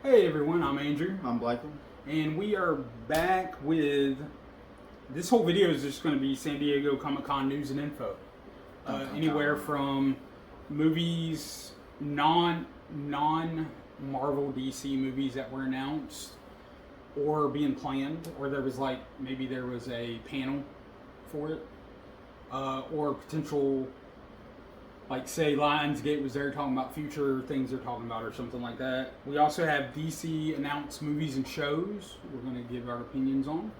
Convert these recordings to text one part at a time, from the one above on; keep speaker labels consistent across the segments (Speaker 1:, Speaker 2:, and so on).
Speaker 1: Hey everyone, I'm Andrew,
Speaker 2: I'm Blakely.
Speaker 1: and we are back with. This whole video is just going to be San Diego Comic-Con news and info. Anywhere from movies, non Marvel DC movies that were announced or being planned, or there was maybe there was a panel for it, or potential. Like, say, Lionsgate was there talking about future things they're talking about or something like that. We also have DC announced movies and shows we're going to give our opinions on.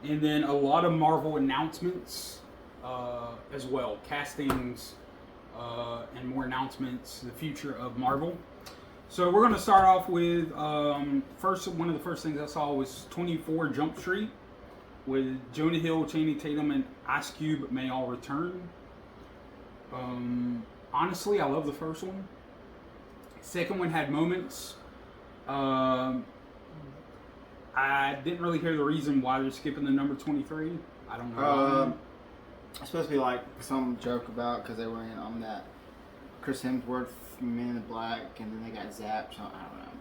Speaker 1: And then a lot of Marvel announcements as well. Castings and more announcements, the future of Marvel. So we're going to start off with, one of the first things I saw was 24 Jump Street with Jonah Hill, Channing Tatum, and Ice Cube may all return. Honestly, I love the first one. Second one had moments. I didn't really hear the reason why they're skipping the number 23. I don't know.
Speaker 2: It's supposed to be like some joke about because they were in on that Chris Hemsworth Men in Black, and then they got zapped. So I don't know.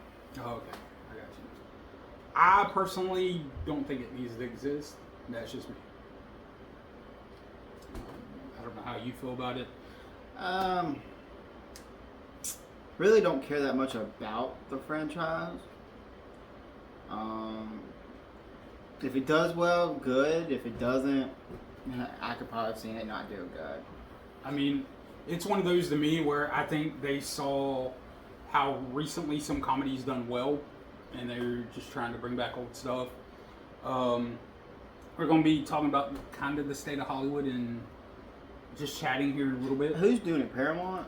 Speaker 1: Oh, okay, I got you. I personally don't think it needs to exist. That's just me. I don't know how you feel about it.
Speaker 2: Really don't care that much about the franchise. If it does well, good. If it doesn't, I could probably have seen it not do good.
Speaker 1: I mean, it's one of those to me where I think they saw how recently some comedies done well, and they're just trying to bring back old stuff. We're going to be talking about kind of the state of Hollywood and just chatting here in a little bit.
Speaker 2: Who's doing it? Paramount?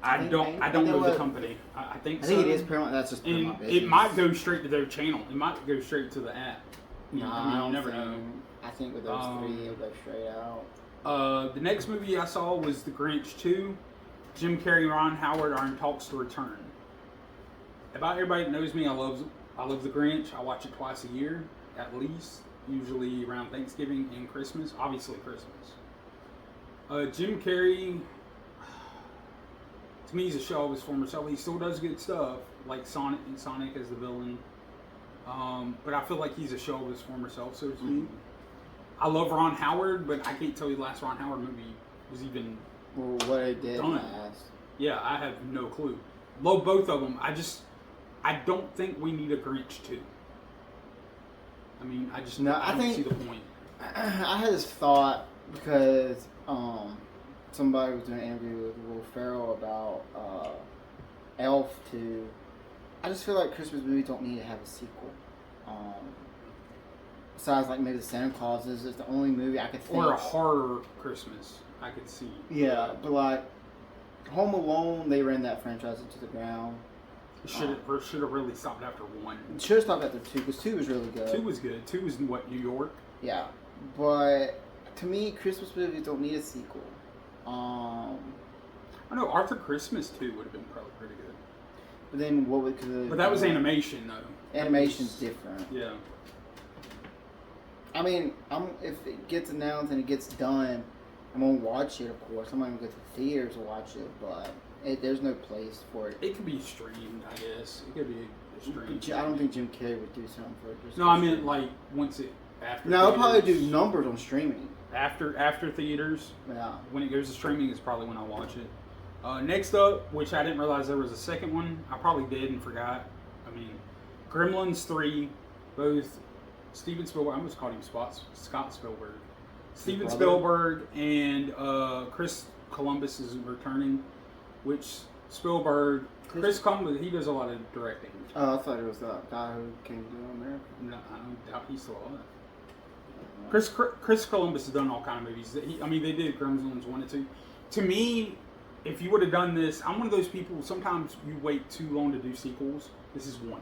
Speaker 1: I don't know the company. I think so.
Speaker 2: I think it is Paramount. That's just Paramount business.
Speaker 1: It might go straight to their channel. It might go straight to the app.
Speaker 2: No,
Speaker 1: I mean, you never know.
Speaker 2: I think with those three, it'll go straight out.
Speaker 1: The next movie I saw was The Grinch 2. Jim Carrey and Ron Howard are in talks to return. About everybody that knows me, I love The Grinch. I watch it twice a year, at least. Usually around Thanksgiving and Christmas. Obviously Christmas. Jim Carrey, to me, he's a shell of his former self. He still does good stuff, like Sonic as the villain. But I feel like he's a shell of his former self, so to speak. Mm-hmm. I love Ron Howard, but I can't tell you the last Ron Howard movie was even
Speaker 2: what it did
Speaker 1: done.
Speaker 2: Last.
Speaker 1: Yeah, I have no clue. Love both of them. I don't think we need a Grinch 2. I mean, I don't see the point.
Speaker 2: I had this thought because somebody was doing an interview with Will Ferrell about Elf 2. I just feel like Christmas movies don't need to have a sequel. Besides, like, maybe the Santa Claus is the only movie I could think.
Speaker 1: Or a horror Christmas, I could see.
Speaker 2: Yeah, but like Home Alone, they ran that franchise into the ground.
Speaker 1: Should have really stopped after 1.
Speaker 2: Should have stopped after 2 because 2 was really good.
Speaker 1: 2 was good. 2 was in what, New York?
Speaker 2: Yeah, but to me, Christmas movies don't need a sequel.
Speaker 1: I know Arthur Christmas 2 would have been probably pretty good.
Speaker 2: But then what would?
Speaker 1: But that was animation though.
Speaker 2: Animation's different.
Speaker 1: Yeah.
Speaker 2: I mean, if it gets announced and it gets done, I'm gonna watch it. Of course, I'm not gonna go to the theaters to watch it, but there's no place for it.
Speaker 1: It could be streamed, I guess. It could be streamed.
Speaker 2: I don't think Jim Carrey would do something for it.
Speaker 1: No, I meant like once it after.
Speaker 2: No, he'll probably do numbers on streaming.
Speaker 1: After theaters.
Speaker 2: Yeah.
Speaker 1: When it goes to streaming is probably when I watch it. Next up, which I didn't realize there was a second one. I probably did and forgot. I mean, Gremlins 3, both Steven Spielberg. I almost called him Scott Spielberg. Steven Spielberg and Chris Columbus is returning, which Chris Columbus, he does a lot of directing.
Speaker 2: Oh, I thought it was that guy who came to America.
Speaker 1: No, I don't doubt he's still alive. Chris Columbus has done all kind of movies. They did Gremlins 1 and 2. To me, if you would have done this, I'm one of those people, sometimes you wait too long to do sequels. This is one.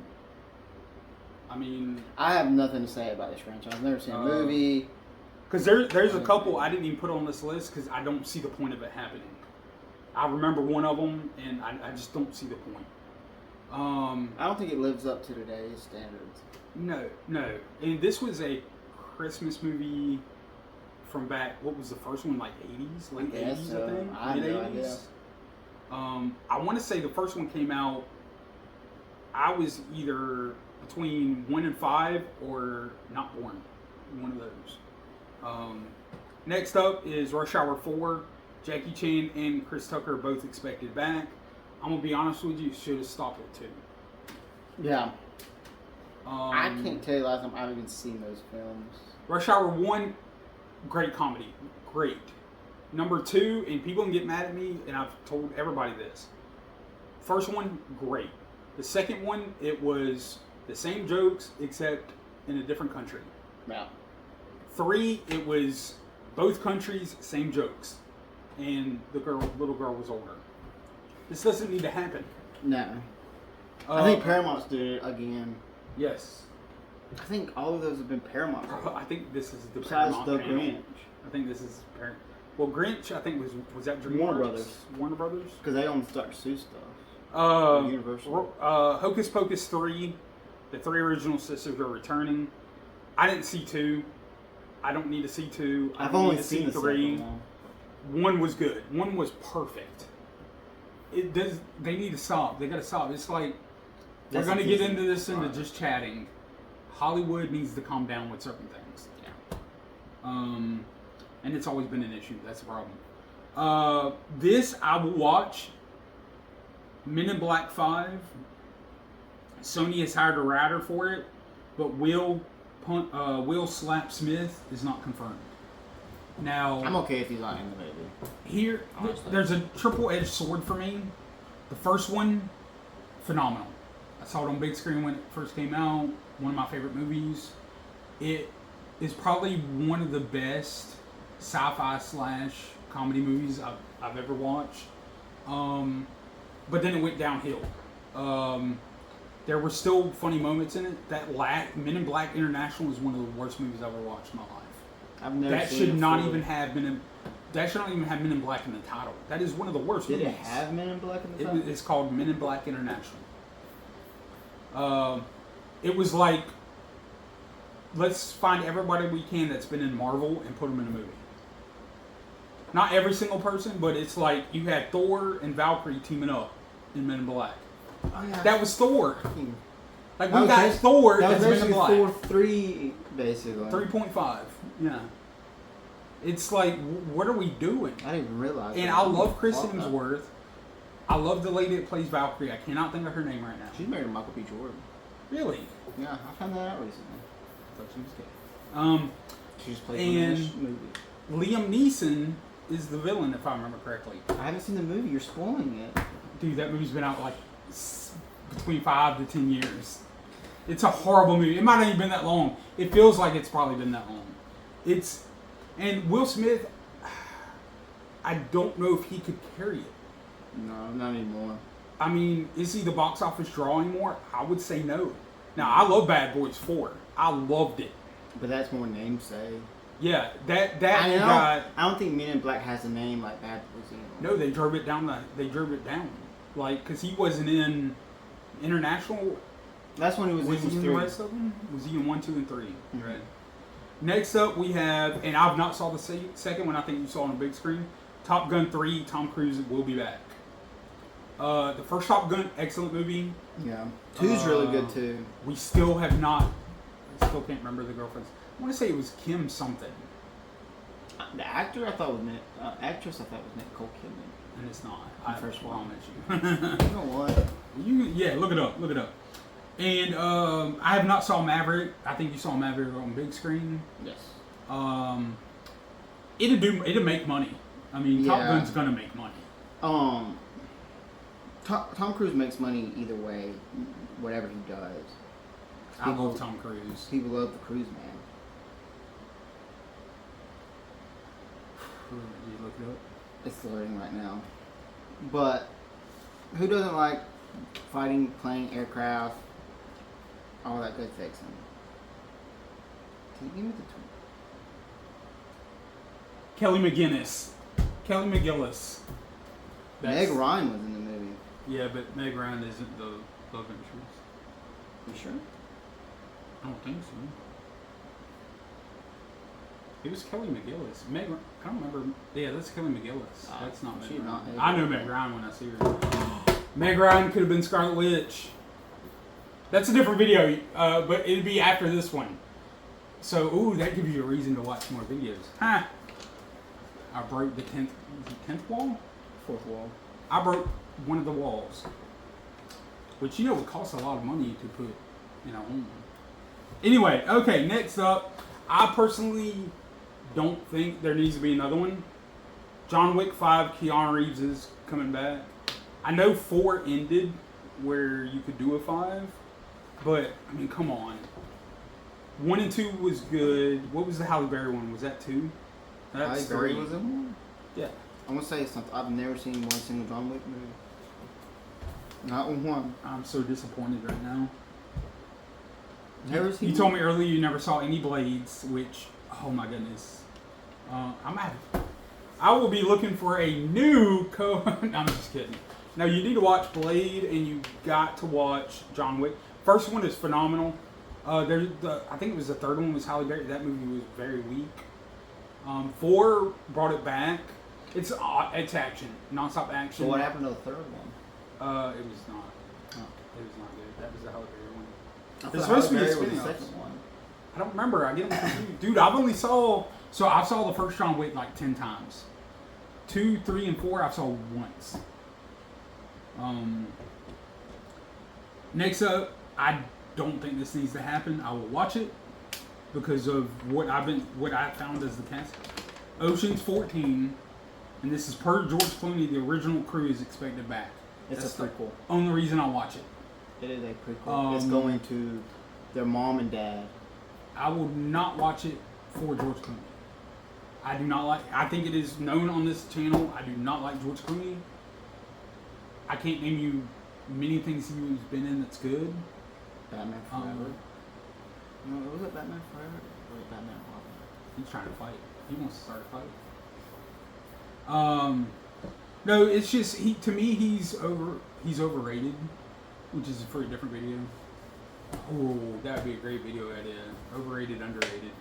Speaker 1: I mean,
Speaker 2: I have nothing to say about this franchise. I've never seen a movie.
Speaker 1: Because there's a couple I didn't even put on this list because I don't see the point of it happening. I remember one of them, and I just don't see the point.
Speaker 2: I don't think it lives up to today's standards.
Speaker 1: No. And this was a Christmas movie from back, what was the first one, like 80s? Late 80s, I think? Mid-80s? I want to say the first one came out I was either between 1 and 5 or not born. One of those. Next up is Rush Hour 4. Jackie Chan and Chris Tucker are both expected back. I'm gonna be honest with you, should have stopped at 2.
Speaker 2: Yeah. I can't tell you last time I've even seen those films.
Speaker 1: Rush Hour 1, great comedy. Great. Number 2, and people can get mad at me, and I've told everybody this. First one, great. The second one, it was the same jokes, except in a different country.
Speaker 2: Yeah.
Speaker 1: 3, it was both countries, same jokes. And the little girl was older. This doesn't need to happen.
Speaker 2: No. I think Paramount's doing it again.
Speaker 1: Yes.
Speaker 2: I think all of those have been Paramount.
Speaker 1: I think this is the
Speaker 2: Besides
Speaker 1: Paramount
Speaker 2: the
Speaker 1: channel.
Speaker 2: Grinch.
Speaker 1: I think this is Paramount. Well, Grinch, I think was that DreamWorks?
Speaker 2: Warner Brothers.
Speaker 1: Warner Brothers?
Speaker 2: Because they own Dr. Seuss stuff. Universal.
Speaker 1: Hocus Pocus 3. The 3 original sisters are returning. I didn't see 2. I don't need to see 2.
Speaker 2: I've only seen the 3.
Speaker 1: 1 was good. 1 was perfect. It does. They need to stop. They got to stop. It's like we're going to get into this into just chatting. Hollywood needs to calm down with certain things. Yeah. And it's always been an issue. That's the problem. This I will watch. Men in Black 5. Sony has hired a writer for it, but Will Slap Smith is not confirmed. Now,
Speaker 2: I'm okay if he's not in the movie.
Speaker 1: Here, there's a triple-edged sword for me. The first one, phenomenal. I saw it on big screen when it first came out. One of my favorite movies. It is probably one of the best sci-fi / comedy movies I've ever watched. But then it went downhill. There were still funny moments in it. That Men in Black International is one of the worst movies I've ever watched in my life.
Speaker 2: I've never
Speaker 1: That
Speaker 2: seen
Speaker 1: should
Speaker 2: it
Speaker 1: not
Speaker 2: fully.
Speaker 1: even have Men in Black in the title. That is one of the worst
Speaker 2: Did
Speaker 1: movies.
Speaker 2: it have Men in Black in the title?
Speaker 1: It's called Men in Black International. It was like, let's find everybody we can that's been in Marvel and put them in a movie. Not every single person, but it's like you had Thor and Valkyrie teaming up in Men in Black.
Speaker 2: Oh, yeah.
Speaker 1: That was Thor. Like we
Speaker 2: That
Speaker 1: got
Speaker 2: was
Speaker 1: Thor
Speaker 2: That
Speaker 1: as
Speaker 2: was
Speaker 1: Men in
Speaker 2: basically
Speaker 1: Black.
Speaker 2: Thor 3, basically.
Speaker 1: 3.5. Yeah. It's like, what are we doing?
Speaker 2: I didn't even realize
Speaker 1: And
Speaker 2: that.
Speaker 1: I love Chris
Speaker 2: Fuck that.
Speaker 1: Hemsworth. I love the lady that plays Valkyrie. I cannot think of her name right now.
Speaker 2: She's married to Michael B. Jordan.
Speaker 1: Really?
Speaker 2: Yeah, I found that out recently.
Speaker 1: I thought she was gay.
Speaker 2: She just played in
Speaker 1: And-
Speaker 2: this movie.
Speaker 1: Liam Neeson is the villain, if I remember correctly.
Speaker 2: I haven't seen the movie. You're spoiling it.
Speaker 1: Dude, that movie's been out like between 5 to 10 years. It's a horrible movie. It might not even been that long. It feels like it's probably been that long. And Will Smith, I don't know if he could carry it.
Speaker 2: No, not anymore.
Speaker 1: I mean, is he the box office draw anymore? I would say no. Now, I love Bad Boys 4. I loved it.
Speaker 2: But that's more namesake.
Speaker 1: Yeah, that
Speaker 2: I
Speaker 1: guy.
Speaker 2: don't think Men in Black has a name like Bad Boys anymore.
Speaker 1: No, they drove it down. Like, because he wasn't in International.
Speaker 2: That's when he was
Speaker 1: Was he in the
Speaker 2: 3.
Speaker 1: rest of them? Was he in 1, 2, and 3?
Speaker 2: Mhm.
Speaker 1: Right. Next up, we have, and I've not saw the second one. I think you saw on a big screen. Top Gun 3. Tom Cruise will be back. The first Top Gun, excellent movie.
Speaker 2: Yeah. 2's really good too.
Speaker 1: We still have not. I still can't remember the girlfriend's. I want to say it was Kim something,
Speaker 2: The actor I thought was actress I thought was Nicole Kidman.
Speaker 1: and it's not.
Speaker 2: The
Speaker 1: I
Speaker 2: first one.
Speaker 1: promise you.
Speaker 2: You know what?
Speaker 1: Look it up. Look it up. And I have not saw Maverick. I think you saw Maverick on big screen.
Speaker 2: Yes.
Speaker 1: It'll make money. I mean, Top
Speaker 2: Yeah.
Speaker 1: Gun's gonna make money.
Speaker 2: Tom Cruise makes money either way, whatever he does.
Speaker 1: I love Tom Cruise.
Speaker 2: People love the Cruise Man.
Speaker 1: You look it up.
Speaker 2: It's loading right now. But who doesn't like fighting, playing aircraft, all that good fixing? Can you give me the
Speaker 1: Kelly McGillis.
Speaker 2: Meg Ryan was in the movie.
Speaker 1: Yeah, but Meg Ryan isn't the love interest.
Speaker 2: You sure?
Speaker 1: I don't think so. It was Kelly McGillis. I don't remember. Yeah, that's Kelly McGillis. That's not Meg
Speaker 2: she's
Speaker 1: Ryan.
Speaker 2: not Meg
Speaker 1: I know
Speaker 2: Ryan.
Speaker 1: Meg Ryan when I see her. Meg Ryan could have been Scarlet Witch. That's a different video, but it'd be after this one. So, ooh, that gives you a reason to watch more videos. Huh. I broke the 10th wall?
Speaker 2: 4th wall.
Speaker 1: I broke one of the walls. Which, you know, it costs a lot of money to put in a home. Anyway, okay, next up. I personally don't think there needs to be another one. John Wick 5, Keanu Reeves is coming back. I know 4 ended where you could do a 5. But, I mean, come on. 1 and 2 was good. What was the Halle Berry one? Was that 2? That's
Speaker 2: Halle Berry
Speaker 1: 3.
Speaker 2: was in one?
Speaker 1: Yeah.
Speaker 2: I'm gonna say something. I've never seen one single John Wick movie. Not one.
Speaker 1: I'm so disappointed right now.
Speaker 2: Never seen.
Speaker 1: You told me earlier you never saw any Blades, which, oh my goodness. I will be looking for a new no, I'm just kidding. No, you need to watch Blade, and you got to watch John Wick. First one is phenomenal. I think it was the third one was Halle Berry. That movie was very weak. 4 brought it back. It's action, nonstop action.
Speaker 2: So what happened to the third one?
Speaker 1: It was not.
Speaker 2: Oh.
Speaker 1: It was not good. That was the Halle Berry one.
Speaker 2: I
Speaker 1: It's
Speaker 2: thought
Speaker 1: supposed to be a
Speaker 2: Halle Berry was the
Speaker 1: spin-off.
Speaker 2: second one.
Speaker 1: I don't remember. I get them confused. Dude, I saw the first John Wick like 10 times. 2, 3, and 4 I saw once. Next up, I don't think this needs to happen. I will watch it because of what I found as the cast. Ocean's 14, and this is per George Clooney. The original crew is expected back.
Speaker 2: It's a prequel.
Speaker 1: The only reason I watch it.
Speaker 2: It is a prequel. It's going to their mom and dad.
Speaker 1: I will not watch it for George Clooney. I do not like. I think it is known on this channel. I do not like George Clooney. I can't name you many things he's been in that's good.
Speaker 2: Batman Forever. No, was it Batman Forever? Or was it Batman Robin?
Speaker 1: He's trying to fight. He wants to start a fight. No, it's just to me he's overrated, which is for a different video. Oh, that would be a great video idea. Overrated, underrated.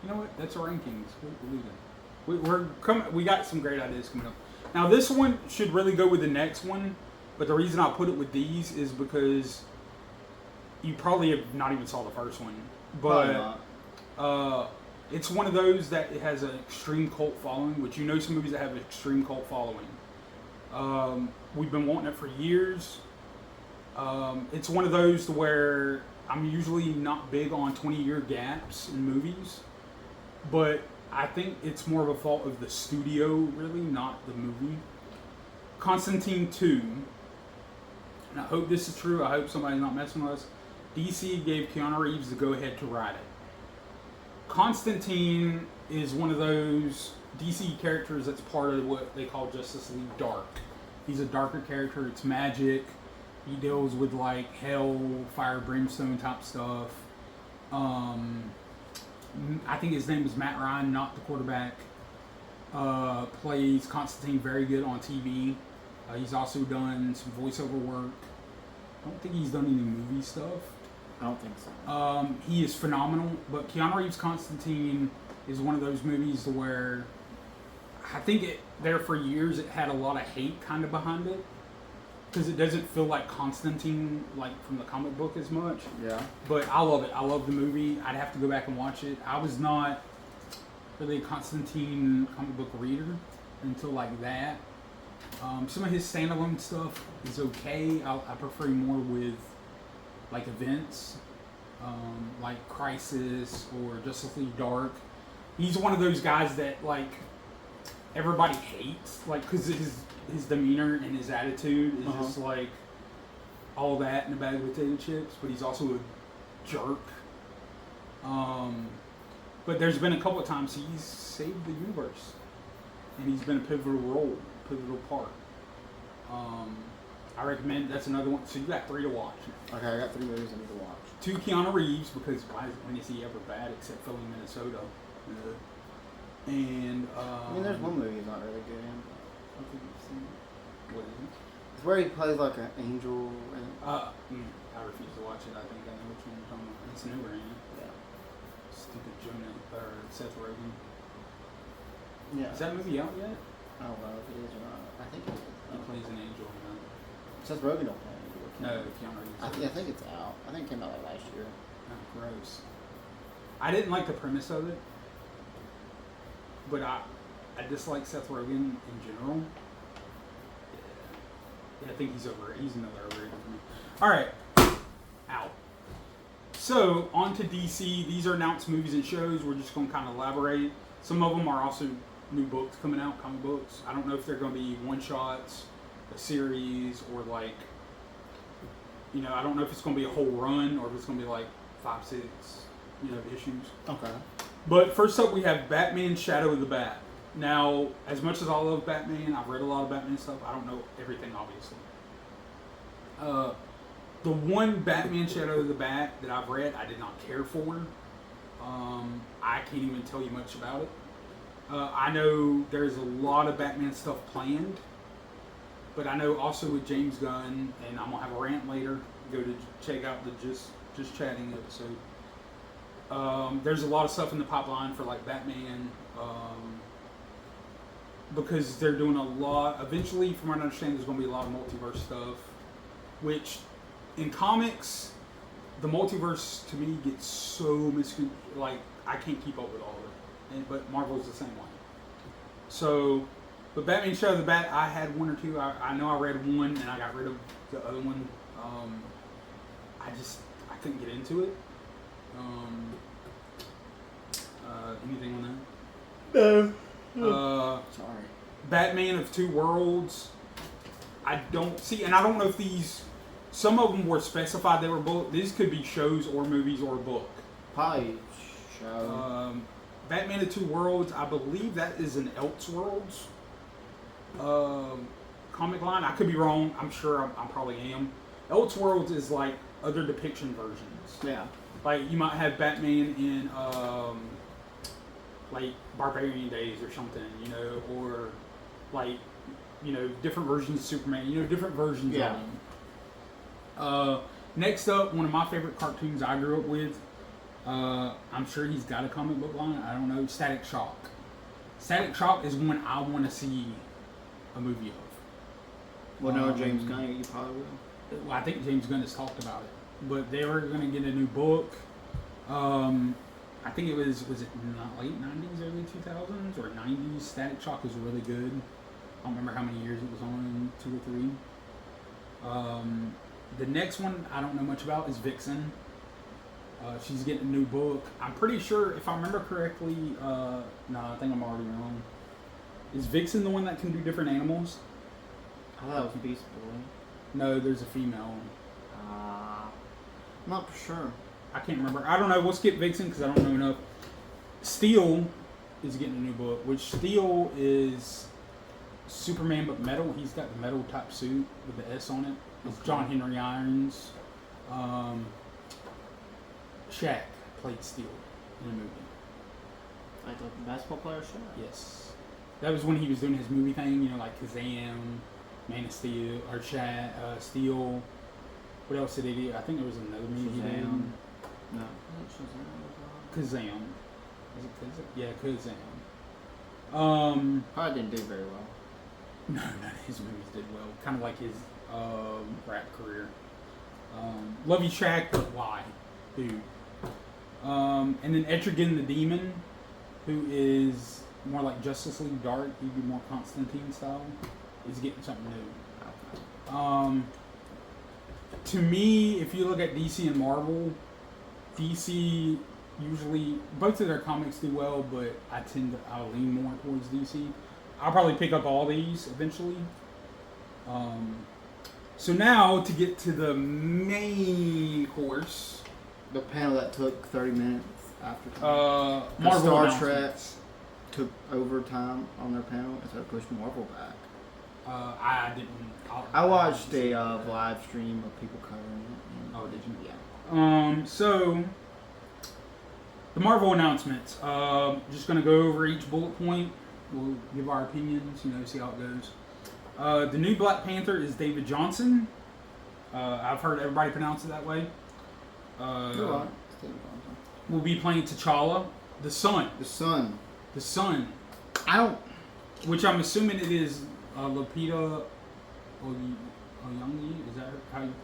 Speaker 1: You know what? That's our rankings. We'll do that. We got some great ideas coming up. Now this one should really go with the next one, but the reason I put it with these is because you probably have not even saw the first one, but it's one of those that it has an extreme cult following, which you know some movies that have an extreme cult following. We've been wanting it for years. It's one of those to where I'm usually not big on 20-year gaps in movies, but I think it's more of a fault of the studio, really, not the movie. Constantine 2, and I hope this is true, I hope somebody's not messing with us, DC gave Keanu Reeves the go-ahead to write it. Constantine is one of those DC characters that's part of what they call Justice League Dark. He's a darker character, it's magic, he deals with like hell, fire, brimstone type stuff. I think his name is Matt Ryan, not the quarterback. Plays Constantine very good on TV. He's also done some voiceover work. I don't think he's done any movie stuff.
Speaker 2: I don't think so.
Speaker 1: He is phenomenal, but Keanu Reeves' Constantine is one of those movies to where I think there for years it had a lot of hate kind of behind it because it doesn't feel like Constantine like from the comic book as much.
Speaker 2: Yeah.
Speaker 1: But I love it. I love the movie. I'd have to go back and watch it. I was not really a Constantine comic book reader until like that. Some of his standalone stuff is okay. I prefer more with like events, like Crisis or Justice League Dark. He's one of those guys that like everybody hates, like because his demeanor and his attitude is just like all that in a bag of potato chips. But he's also a jerk. But there's been a couple of times he's saved the universe, and he's been a pivotal part. I recommend that's another one. So you got 3 to watch.
Speaker 2: Okay, I got 3 movies I need to watch.
Speaker 1: 2 Keanu Reeves, because when is he ever bad except Philly, Minnesota? And
Speaker 2: I mean, there's one movie he's not really good in. I don't think you've seen it.
Speaker 1: What is it?
Speaker 2: It's where he plays like an angel. And,
Speaker 1: I refuse to watch it. I think I know which one you're talking about. It's newer, ain't it?
Speaker 2: yeah.
Speaker 1: Stupid Jonah or Seth Rogen.
Speaker 2: Yeah.
Speaker 1: Is that movie out yet?
Speaker 2: I don't know if it is or not. I think it is.
Speaker 1: He plays an angel.
Speaker 2: Seth Rogen don't play angel.
Speaker 1: No, Keanu Reeves.
Speaker 2: I think it's out. I think it came out like last year.
Speaker 1: Oh, gross. I didn't like the premise of it, but I dislike Seth Rogen in general. Yeah, I think he's he's another overrated for me. All right, out. So on to DC. These are announced movies and shows. We're just going to kind of elaborate. Some of them are also new books coming out, comic books. I don't know if they're going to be one shots, a series, or like, I don't know if it's going to be a whole run or if it's going to be like 5, 6, issues.
Speaker 2: Okay.
Speaker 1: But first up, we have Batman: Shadow of the Bat. Now, as much as I love Batman, I've read a lot of Batman stuff. I don't know everything, obviously. The one Batman: Shadow of the Bat that I've read, I did not care for. I can't even tell you much about it. I know there's a lot of Batman stuff planned, but I know also with James Gunn, and I'm gonna have a rant later. Go to check out the Just Chatting episode. There's a lot of stuff in the pipeline for like Batman, because they're doing a lot. Eventually, from what I understand, there's going to be a lot of multiverse stuff, which in comics, the multiverse to me gets so like I can't keep up with all of it. But Marvel's the same way. So, but Batman: Shadow of the Bat, I had 1 or 2. I know I read 1 and I got rid of the other one. I couldn't get into it. Anything on that? No.
Speaker 2: Sorry.
Speaker 1: Batman of Two Worlds. I don't see, and I don't know if these. Some of them were specified they were book. These could be shows or movies or a book.
Speaker 2: Probably show.
Speaker 1: Batman of Two Worlds. I believe that is an Elseworlds comic line. I could be wrong. I'm sure I probably am. Elseworlds is like other depiction versions.
Speaker 2: Yeah.
Speaker 1: Like you might have Batman in like Barbarian Days or something, or like different versions of Superman, different versions of them. Next up, one of my favorite cartoons I grew up with. I'm sure he's got a comic book line. I don't know. Static Shock. Static Shock is one I want to see a movie of.
Speaker 2: Well, no, James Gunn, you probably will.
Speaker 1: Well, I think James Gunn has talked about it, but they were going to get a new book. I think it was it not late 90s, early 2000s, or 90s? Static Shock is really good. I don't remember how many years it was on, 2 or 3. The next one I don't know much about is Vixen. She's getting a new book. I'm pretty sure, if I remember correctly, no, I think I'm already wrong. Is Vixen the one that can do different animals?
Speaker 2: I thought it was Beast Boy.
Speaker 1: No, there's a female.
Speaker 2: I'm not for sure.
Speaker 1: I can't remember. I don't know. We'll skip Vixen because I don't know enough. Steel is getting a new book, which Steel is Superman but metal. He's got the metal type suit with the S on it. It's John Henry Irons. Shaq played Steel in a movie.
Speaker 2: Like the basketball player Shaq?
Speaker 1: Yes. That was when he was doing his movie thing, like Kazam, Man of Steel, or Shaq, Steel. What else did he do? I think there was another movie he did.
Speaker 2: No.
Speaker 1: Kazam. Is it Kazam? Yeah, Kazam.
Speaker 2: Probably didn't do very well.
Speaker 1: No, none of his movies did well. Kind of like his rap career. Love you, Shaq, but why? Dude. And then Etrigan the Demon, who is more like Justice League Dark, he'd be more Constantine style, is getting something new. To me, if you look at DC and Marvel, DC usually, both of their comics do well, but I'll lean more towards DC. I'll probably pick up all these eventually. So now, to get to the main course.
Speaker 2: The panel that took 30 minutes after
Speaker 1: Marvel
Speaker 2: Star Trek took overtime on their panel instead of pushing Marvel back.
Speaker 1: I didn't.
Speaker 2: I watched a live stream of people covering it.
Speaker 1: Oh, did you?
Speaker 2: Yeah.
Speaker 1: So the Marvel announcements. Just gonna go over each bullet point. We'll give our opinions. See how it goes. The new Black Panther is David Johnson. I've heard everybody pronounce it that way. We'll be playing T'Challa, the Sun. The Sun. Which I'm assuming it is Lupita Nyong'o. Is that how you?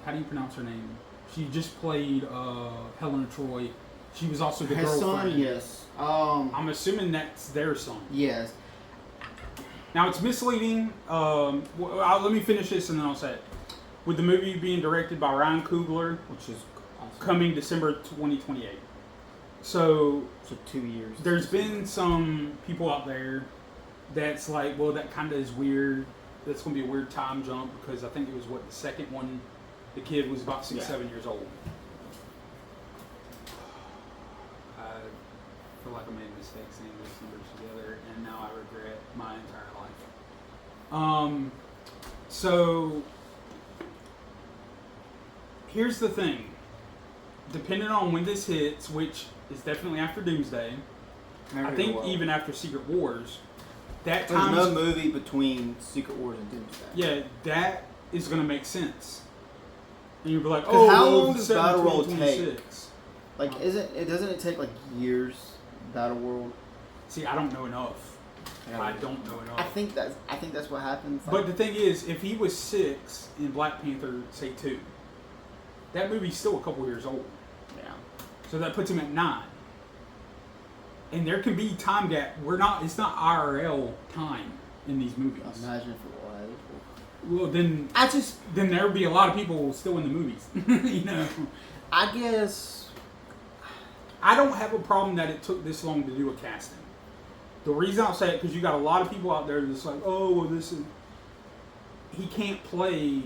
Speaker 1: how do you pronounce her name? She just played Helena Troy. She was also the
Speaker 2: Her
Speaker 1: girlfriend.
Speaker 2: son, yes.
Speaker 1: I'm assuming that's their son.
Speaker 2: Yes.
Speaker 1: Now it's misleading. Let me finish this and then I'll say it. With the movie being directed by Ryan Coogler,
Speaker 2: Which is awesome.
Speaker 1: coming December 2028. So
Speaker 2: 2 years.
Speaker 1: there's been some people out there that's like, well, that kind of is weird. That's going to be a weird time jump because I think it was the second one. The kid was about 6, 7 years old. I feel like I made a mistake saying those numbers together, and now I regret my entire life. So here's the thing. Depending on when this hits, which is definitely after Doomsday, I think even after Secret Wars, that
Speaker 2: There's
Speaker 1: time.
Speaker 2: no movie between Secret Wars and Doomsday.
Speaker 1: Yeah, that is going to make sense. And you'll be like,
Speaker 2: 'Cause
Speaker 1: oh,
Speaker 2: how
Speaker 1: well,
Speaker 2: long does Battle World
Speaker 1: 2026.
Speaker 2: Like, doesn't it take like years? Battle World.
Speaker 1: See, I don't know enough. I don't know enough.
Speaker 2: I think that's what happens.
Speaker 1: But the thing is, if he was 6 in Black Panther, say 2, that movie's still a couple years old.
Speaker 2: Yeah.
Speaker 1: So that puts him at 9. And there can be time gap. It's not IRL time in these movies.
Speaker 2: Imagine if it was.
Speaker 1: Well, then there would be a lot of people still in the movies. You know.
Speaker 2: I guess.
Speaker 1: I don't have a problem that it took this long to do a casting. The reason I'll say it because you got a lot of people out there that's like, oh, well, he can't play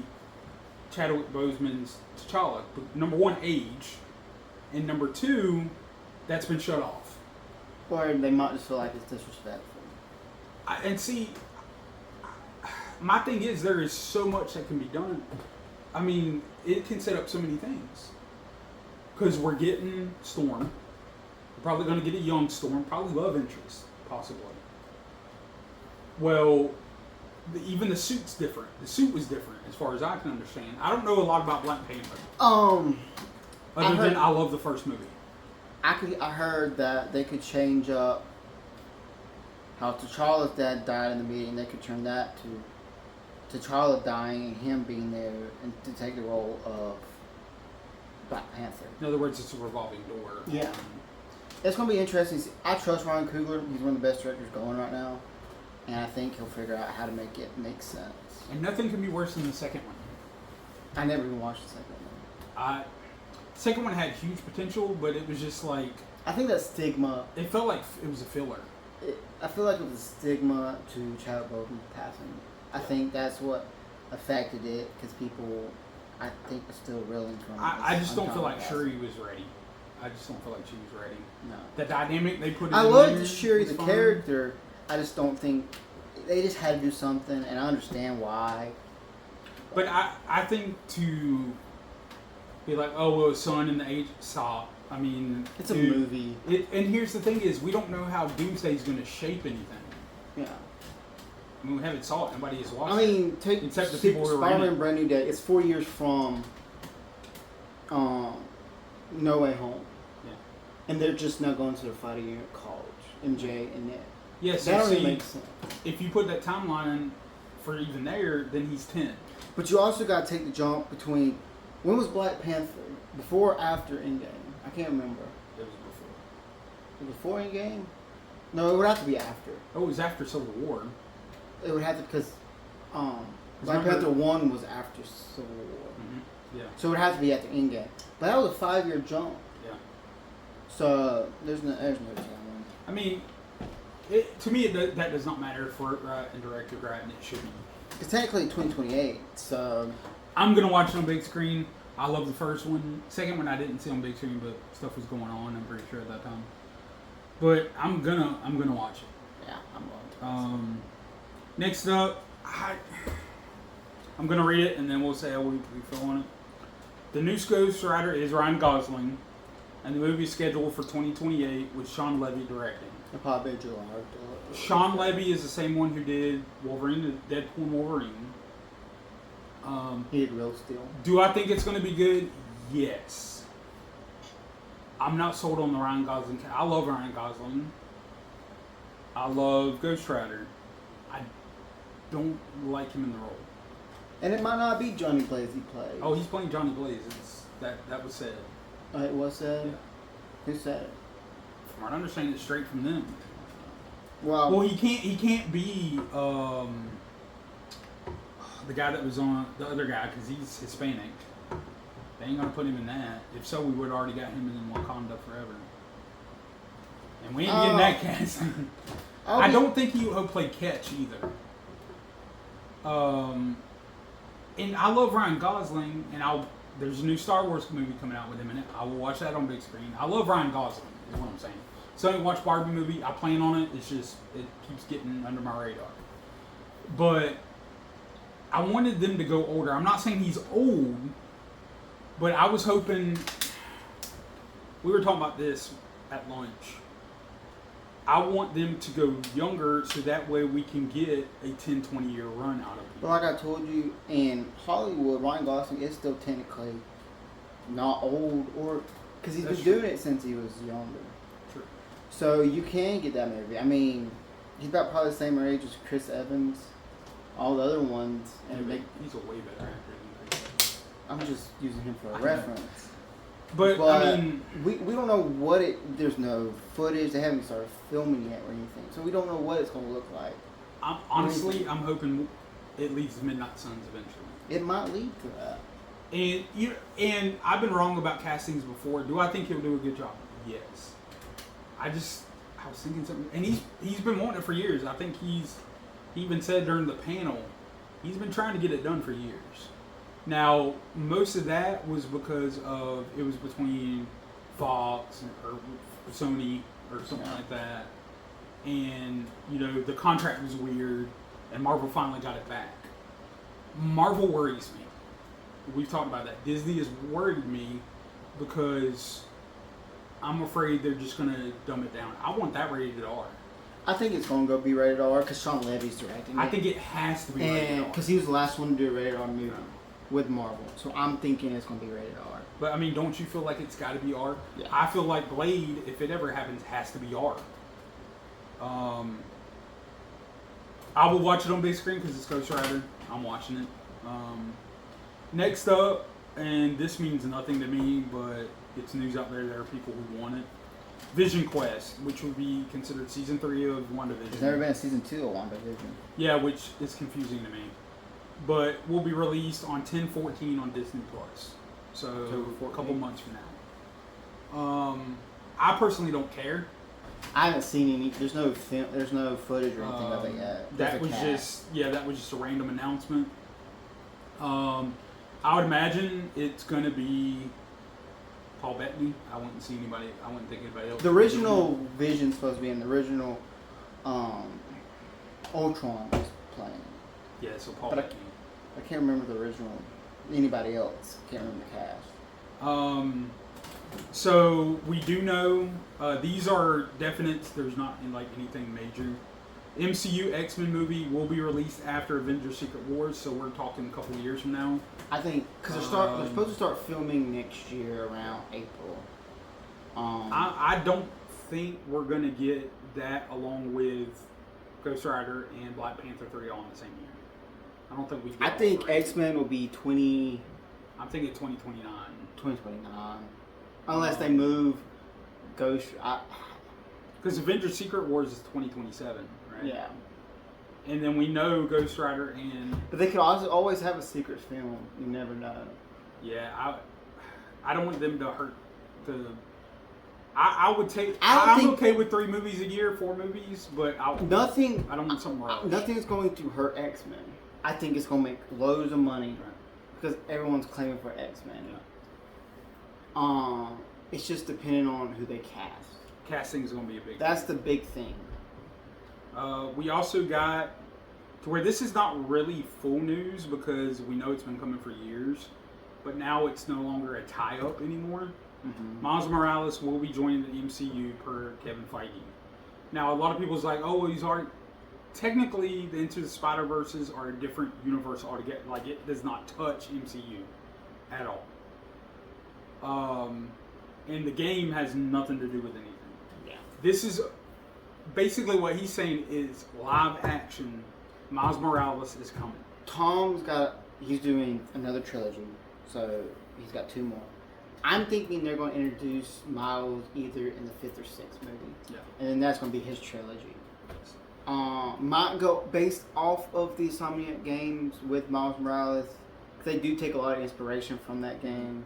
Speaker 1: Chadwick Boseman's T'Challa. But number one, age, and number two, that's been shut off.
Speaker 2: Or they might just feel like it's disrespectful.
Speaker 1: And see, my thing is there is so much that can be done. I mean, it can set up so many things. Because we're getting Storm. We're probably going to get a young Storm. Probably love interest, possibly. Well, even the suit's different. The suit was different, as far as I can understand. I don't know a lot about Black Panther. Other than I love the first movie.
Speaker 2: I heard that they could change up how T'Challa's dad died in the meeting. They could turn that to T'Challa dying and him being there and to take the role of Black Panther.
Speaker 1: In other words, it's a revolving door.
Speaker 2: Yeah. It's going to be interesting. I trust Ryan Coogler. He's one of the best directors going right now. And I think he'll figure out how to make it make sense.
Speaker 1: And nothing can be worse than the second one.
Speaker 2: I never even watched the second one.
Speaker 1: Second one had huge potential, but it was just like...
Speaker 2: I think that stigma...
Speaker 1: It felt like it was a filler.
Speaker 2: I feel like it was a stigma to Chadwick Boseman passing. I think that's what affected it, because people, I think, are still reeling from it.
Speaker 1: I just don't feel like Shuri was ready. I just don't feel like she was ready.
Speaker 2: No.
Speaker 1: The dynamic they put in
Speaker 2: I loved
Speaker 1: there
Speaker 2: Shuri,
Speaker 1: was
Speaker 2: the
Speaker 1: fun.
Speaker 2: character. I just don't think... They just had to do something, and I understand why.
Speaker 1: But I think to be like, oh, well, son in the age... Stop. I mean...
Speaker 2: It's a movie.
Speaker 1: And here's the thing is, we don't know how Doomsday's going to shape anything.
Speaker 2: Yeah.
Speaker 1: I mean, we haven't saw it. Nobody has watched
Speaker 2: I mean, take
Speaker 1: except the people who are in
Speaker 2: Spider-Man
Speaker 1: it.
Speaker 2: Brand New Day. It's 4 years from No Way Home.
Speaker 1: Yeah.
Speaker 2: And they're just now going to their final year at college. MJ and Ned.
Speaker 1: Yes,
Speaker 2: That
Speaker 1: so
Speaker 2: only
Speaker 1: see,
Speaker 2: makes sense.
Speaker 1: if you put that timeline for even there, then he's 10.
Speaker 2: But you also got to take the jump between... When was Black Panther? Before or after Endgame? I can't remember.
Speaker 1: It was before.
Speaker 2: Before Endgame? No, it would have to be after.
Speaker 1: Oh, it was after Civil War.
Speaker 2: It would have to, because Black
Speaker 1: remember-
Speaker 2: Panther 1 was after Civil War.
Speaker 1: Mm-hmm. Yeah.
Speaker 2: So it would have to be after Endgame. But that was a 5-year jump.
Speaker 1: Yeah.
Speaker 2: So there's no timeline.
Speaker 1: I mean, to me, that does not matter for it right and directed right, and it should be.
Speaker 2: It's technically 2028, so...
Speaker 1: I'm going to watch it on big screen. I love the first one. Second one I didn't see on big screen, but stuff was going on, I'm pretty sure, at that time. But I'm gonna watch it.
Speaker 2: Yeah, I'm going to.
Speaker 1: Next up, I'm going to read it, and then we'll say how we feel on it. The new Ghost Rider is Ryan Gosling, and the movie is scheduled for 2028 with Sean Levy directing.
Speaker 2: It'll probably be July.
Speaker 1: Sean Levy is the same one who did Wolverine, Deadpool and Wolverine.
Speaker 2: He did Real Steel.
Speaker 1: Do I think it's going to be good? Yes. I'm not sold on the Ryan Gosling. I love Ryan Gosling. I love Ghost Rider. I don't like him in the role.
Speaker 2: And it might not be Johnny Blaze he plays.
Speaker 1: Oh, he's playing Johnny Blaze. That was said.
Speaker 2: It was said?
Speaker 1: Yeah.
Speaker 2: Who said it?
Speaker 1: From what I understand, it's straight from them.
Speaker 2: Well,
Speaker 1: he can't be the guy that was on the other guy because he's Hispanic. They ain't gonna put him in that. If so, we would have already got him in Wakanda Forever. And we ain't getting that cast. I don't think he'll play Ketch either. And I love Ryan Gosling, and there's a new Star Wars movie coming out with him in it. I will watch that on big screen. I love Ryan Gosling, is what I'm saying. So I watched Barbie movie. I plan on it. It's just, it keeps getting under my radar. But I wanted them to go older. I'm not saying he's old, but I was hoping, we were talking about this at lunch. I want them to go younger so that way we can get a 10, 20-year run out of it.
Speaker 2: But like I told you, in Hollywood, Ryan Gosling is still technically not old, or because he's been doing it since he was younger.
Speaker 1: True.
Speaker 2: So you can get that movie. I mean, he's about probably the same age as Chris Evans, all the other ones. And
Speaker 1: He's a way better actor than Chris Evans.
Speaker 2: I'm just using him for a reference.
Speaker 1: But I mean,
Speaker 2: we don't know what there's no footage. They haven't started filming yet or anything. So we don't know what it's going to look like.
Speaker 1: honestly, I'm hoping it leads to Midnight Suns eventually.
Speaker 2: It might lead to that.
Speaker 1: And I've been wrong about castings before. Do I think he'll do a good job? Yes. I was thinking something, and he's been wanting it for years. I think he even said during the panel, he's been trying to get it done for years. Now, most of that was because it was between Fox or Sony or something like that. And, the contract was weird, and Marvel finally got it back. Marvel worries me. We've talked about that. Disney has worried me because I'm afraid they're just going to dumb it down. I want that rated R.
Speaker 2: I think it's going to be rated R because Sean Levy's directing it.
Speaker 1: I think it has to be rated R.
Speaker 2: Because he was the last one to do a rated R movie with Marvel. So I'm thinking it's going to be rated R.
Speaker 1: But, I mean, don't you feel like it's got to be R?
Speaker 2: Yeah.
Speaker 1: I feel like Blade, if it ever happens, has to be R. I will watch it on big screen because it's Ghost Rider. I'm watching it. Next up, and this means nothing to me, but it's news out there. There are people who want it. Vision Quest, which would be considered season 3 of WandaVision.
Speaker 2: There's never been a season 2 of WandaVision.
Speaker 1: Yeah, which is confusing to me. But will be released on 10/14 on Disney Plus. So for a couple months from now. I personally don't care.
Speaker 2: I haven't seen any. There's no film. There's no footage or anything of it yet.
Speaker 1: That was just a random announcement. I would imagine it's going to be Paul Bettany. I wouldn't think anybody else.
Speaker 2: The original Vision's supposed to be in the original Ultron was playing.
Speaker 1: Yeah, so Paul Bettany.
Speaker 2: I can't remember the original. Anybody else? Can't remember the cast.
Speaker 1: So we do know these are definites. There's not anything major. MCU X-Men movie will be released after Avengers: Secret Wars, so we're talking a couple of years from now.
Speaker 2: I think because they're supposed to start filming next year around April.
Speaker 1: I don't think we're gonna get that along with Ghost Rider and Black Panther 3 all in the same year. I don't think we.
Speaker 2: I think X-Men will be
Speaker 1: I'm thinking 2029.
Speaker 2: 2029, unless they move Ghost.
Speaker 1: Because Avengers: Secret Wars is 2027, right?
Speaker 2: Yeah.
Speaker 1: And then we know Ghost Rider and.
Speaker 2: But they could also always have a secret film. You never know.
Speaker 1: Yeah, I don't want them to hurt the. I would take.
Speaker 2: I'm
Speaker 1: okay with 3 movies a year, 4 movies, but I don't want something wrong.
Speaker 2: Nothing's going to hurt X-Men. I think it's going to make loads of money because everyone's claiming for X-Men. Yeah. It's just depending on who they cast.
Speaker 1: Casting is going to be a big.
Speaker 2: That's the big thing.
Speaker 1: We also got to where this is not really full news because we know it's been coming for years, but now it's no longer a tie-up anymore. Mm-hmm. Miles Morales will be joining the MCU per Kevin Feige. Now, a lot of people's like, oh, he's already. Technically, the Into the Spider-Verses are a different universe altogether. Like, it does not touch MCU at all. And the game has nothing to do with anything.
Speaker 2: Yeah.
Speaker 1: This is basically what he's saying is live action. Miles Morales is coming.
Speaker 2: Tom's got he's doing another trilogy, so he's got 2 more. I'm thinking they're going to introduce Miles either in the 5th or 6th movie.
Speaker 1: Yeah.
Speaker 2: And then that's going to be his trilogy. Might go based off of the Insomniac games with Miles Morales. They do take a lot of inspiration from that game.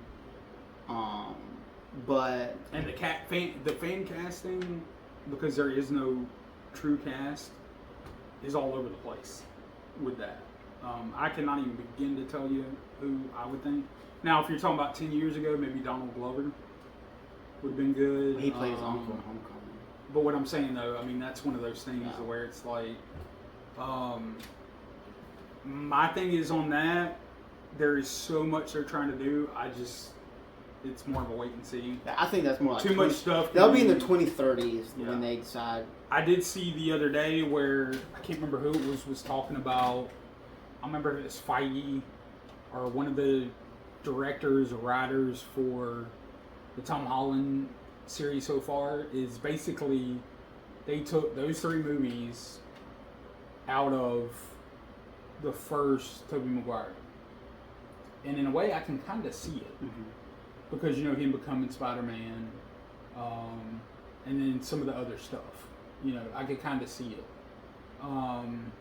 Speaker 2: But
Speaker 1: And the fan casting, because there is no true cast, is all over the place with that. I cannot even begin to tell you who I would think. Now, if you're talking about 10 years ago, maybe Donald Glover would have been good.
Speaker 2: he plays Uncle in Homecoming.
Speaker 1: But what I'm saying though, I mean, that's one of those things where it's like, my thing is on that, there is so much they're trying to do. It's more of a wait and see.
Speaker 2: I think that's more like
Speaker 1: Too much stuff.
Speaker 2: They'll be in the 2030s
Speaker 1: Yeah.
Speaker 2: when they decide.
Speaker 1: I did see the other day where, I can't remember who it was talking about, I remember if it's Feige or one of the directors or writers for the Tom Holland series so far, is basically they took those 3 movies out of the first Tobey Maguire. And in a way I can kind of see it.
Speaker 2: Mm-hmm.
Speaker 1: Because, him becoming Spider-Man, and then some of the other stuff. I could kind of see it. And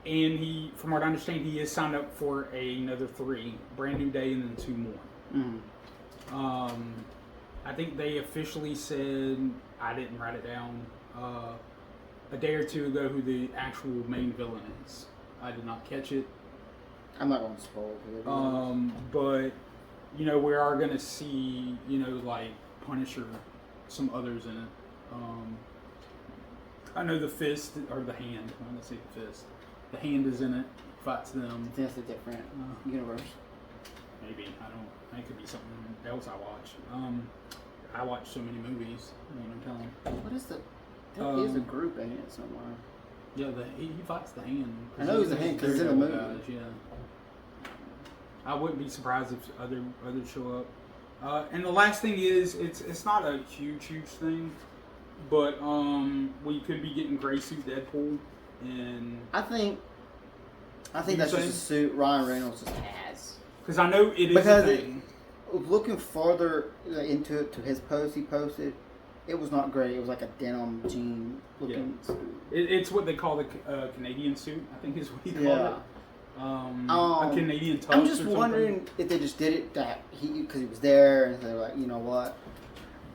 Speaker 1: he, from what I understand, he is signed up for another 3, Brand New Day, and then 2 more.
Speaker 2: Mm-hmm.
Speaker 1: I think they officially said, I didn't write it down, a day or 2 ago who the actual main villain is. I did not catch it.
Speaker 2: I'm not going to spoil it.
Speaker 1: But, we are going to see, like Punisher, some others in it. I know the Fist, or the Hand, I'm going to say the Fist. The Hand is in it, fights them.
Speaker 2: That's a different universe.
Speaker 1: Maybe, I don't, that could be something else I watch. I watch so many movies, I'm telling.
Speaker 2: What is the, there is a group in it somewhere.
Speaker 1: Yeah, he fights the Hand.
Speaker 2: I know he's the Hand, because it's in the movie.
Speaker 1: Guys, yeah. I wouldn't be surprised if others show up. And the last thing is, it's not a huge thing, but we could be getting Gray Suit Deadpool, and
Speaker 2: I think that's just a suit Ryan Reynolds just has.
Speaker 1: Because I know it is
Speaker 2: because
Speaker 1: a thing.
Speaker 2: Looking farther into it, to his post he posted, it was not great. It was like a denim jean looking suit.
Speaker 1: It's what they call the Canadian suit, I think is what he called it. A Canadian tux.
Speaker 2: I'm just wondering if they just did it because he was there, and they were like, you know what?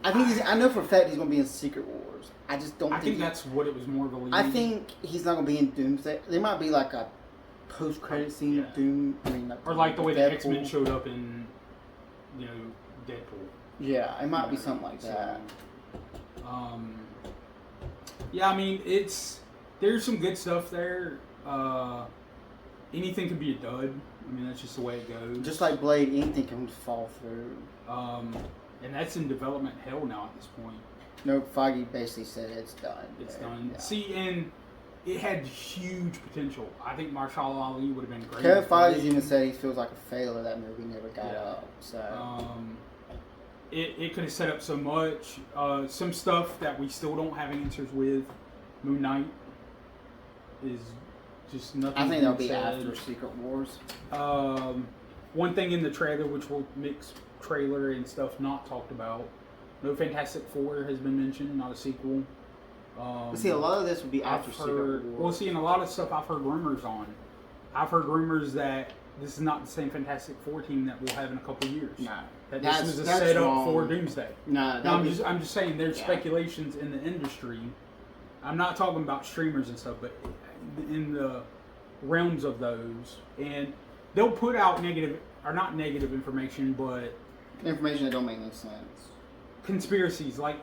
Speaker 2: I know for a fact he's going to be in Secret Wars. I just don't. I think
Speaker 1: that's what it was more of a lead.
Speaker 2: I think he's not going to be in Doomsday. There might be like a post-credit scene of Doom.
Speaker 1: Or like the way the X-Men showed up in, Deadpool.
Speaker 2: Yeah, it might be something like that.
Speaker 1: Yeah, I mean, there's some good stuff there. Anything could be a dud. I mean, that's just the way it goes.
Speaker 2: Just like Blade, anything can fall through.
Speaker 1: And that's in development hell now at this point.
Speaker 2: No, Feige basically said it's done.
Speaker 1: It's done. Yeah. See, and it had huge potential. I think Marshall Ali would have been great.
Speaker 2: Kevin Feige even said he feels like a failure that movie never got up. So
Speaker 1: it could have set up so much. Some stuff that we still don't have answers with. Moon Knight is just nothing.
Speaker 2: I think that'll be after Secret Wars.
Speaker 1: One thing in the trailer, which will mix trailer and stuff not talked about. No Fantastic Four has been mentioned, not a sequel.
Speaker 2: See, a lot of this would be after Secret Wars.
Speaker 1: Well, see, and a lot of stuff I've heard rumors on. I've heard rumors that this is not the same Fantastic Four team that we'll have in a couple years.
Speaker 2: No,
Speaker 1: that this was a setup for Doomsday.
Speaker 2: No,
Speaker 1: I'm just saying there's speculations in the industry. I'm not talking about streamers and stuff, but in the realms of those, and they'll put out not negative information, but
Speaker 2: information that don't make any sense.
Speaker 1: Conspiracies, like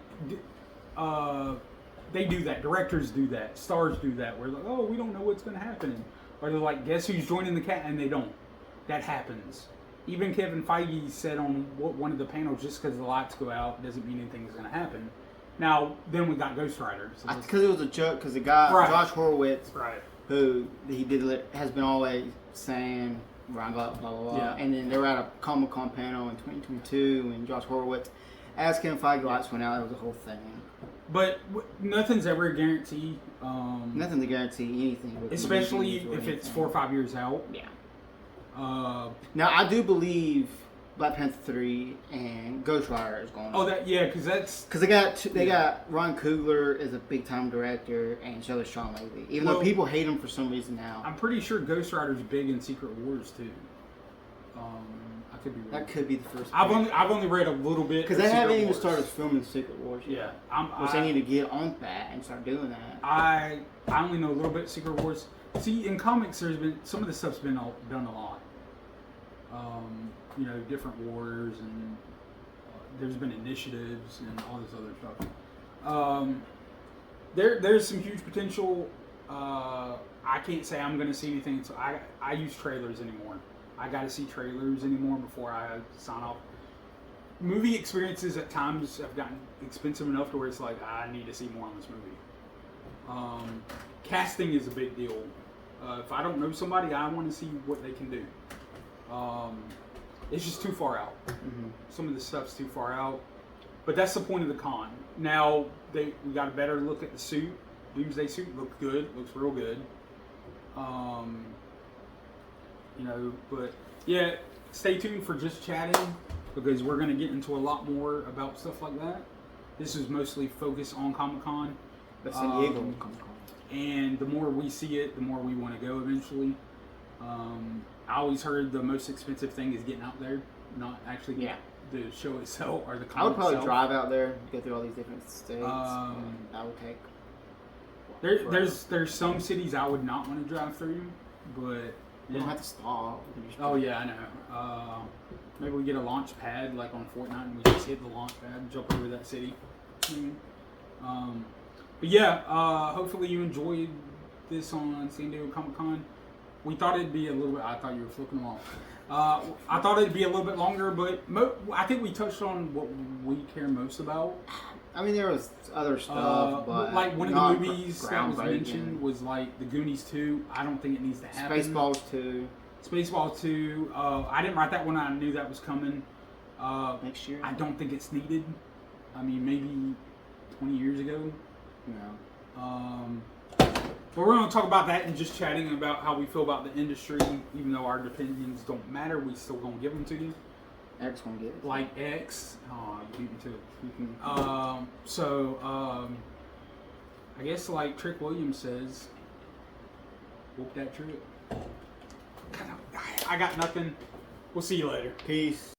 Speaker 1: they do that. Directors do that. Stars do that. We're like, oh, we don't know what's going to happen, or they're like, guess who's joining the cat, and they don't. That happens. Even Kevin Feige said on one of the panels, just because the lights go out doesn't mean anything's going to happen. Now, then we got Ghost Rider.
Speaker 2: Because it was a joke. Because the guy Josh Horowitz, who has been always saying blah blah blah,
Speaker 1: yeah.
Speaker 2: And then they were at a Comic-Con panel in 2022, and Josh Horowitz asked Kevin Feige, lights went out. It was a whole thing.
Speaker 1: But nothing's ever a guarantee.
Speaker 2: Nothing to guarantee anything. With
Speaker 1: Especially
Speaker 2: movies or
Speaker 1: if it's
Speaker 2: anything.
Speaker 1: 4 or 5 years out.
Speaker 2: Yeah.
Speaker 1: Uh,
Speaker 2: Now I do believe Black Panther 3 and Ghost Rider is going.
Speaker 1: oh, because that's
Speaker 2: Because they got Ron Coogler is a big time director and so is Sean Levy. Even though people hate him for some reason now.
Speaker 1: I'm pretty sure Ghost Rider's big in Secret Wars too. I could be wrong.
Speaker 2: That could be the first.
Speaker 1: I've only read a little bit
Speaker 2: because
Speaker 1: of
Speaker 2: they
Speaker 1: Secret
Speaker 2: haven't even
Speaker 1: Wars.
Speaker 2: started filming Secret Wars
Speaker 1: Yeah,
Speaker 2: yet. Which they need to get on that and start doing that.
Speaker 1: I only know a little bit of Secret Wars. See, in comics, there's been some of the stuff's been done a lot. Different wars and there's been initiatives and all this other stuff. There's some huge potential. I can't say I'm going to see anything. So I use trailers anymore. I got to see trailers anymore before I sign off. Movie experiences at times have gotten expensive enough to where it's like I need to see more on this movie. Casting is a big deal. If I don't know somebody, I want to see what they can do. It's just too far out.
Speaker 2: Mm-hmm.
Speaker 1: Some of the stuff's too far out. But that's the point of the con. Now we got a better look at the suit. Doomsday suit looked good. Looks real good. But yeah, stay tuned for Just Chatting because we're gonna get into a lot more about stuff like that. This is mostly focused on Comic-Con.
Speaker 2: That's San Diego Comic Con.
Speaker 1: And the more we see it, the more we want to go eventually. I always heard the most expensive thing is getting out there, not actually the show itself or the comic
Speaker 2: I would probably
Speaker 1: itself.
Speaker 2: drive out there, go through all these different states.
Speaker 1: Um,
Speaker 2: and I would take.
Speaker 1: There's some cities I would not want to drive through, but
Speaker 2: You don't have to stop. You can just-
Speaker 1: oh yeah, I know. Maybe we get a launch pad like on Fortnite and we just hit the launch pad and jump over that city. But yeah, hopefully you enjoyed this on San Diego Comic Con. We thought it'd be a little bit. I thought you were flipping them off. I thought it'd be a little bit longer, but I think we touched on what we care most about.
Speaker 2: I mean, there was other stuff, but
Speaker 1: like one of
Speaker 2: not
Speaker 1: the movies that was
Speaker 2: groundbreaking.
Speaker 1: mentioned was like The Goonies 2. I don't think it needs to happen.
Speaker 2: Spaceballs 2
Speaker 1: Spaceballs 2. I didn't write that one. I knew that was coming.
Speaker 2: next year.
Speaker 1: I don't think it's needed. I mean, maybe 20 years ago.
Speaker 2: No.
Speaker 1: But we're going to talk about that and just chatting about how we feel about the industry. Even though our opinions don't matter, we still going to give them to you.
Speaker 2: Eric's gonna get it.
Speaker 1: Like X. Oh, you beat me to it. I guess like Trick Williams says, whoop that trick. I got nothing. We'll see you later.
Speaker 2: Peace.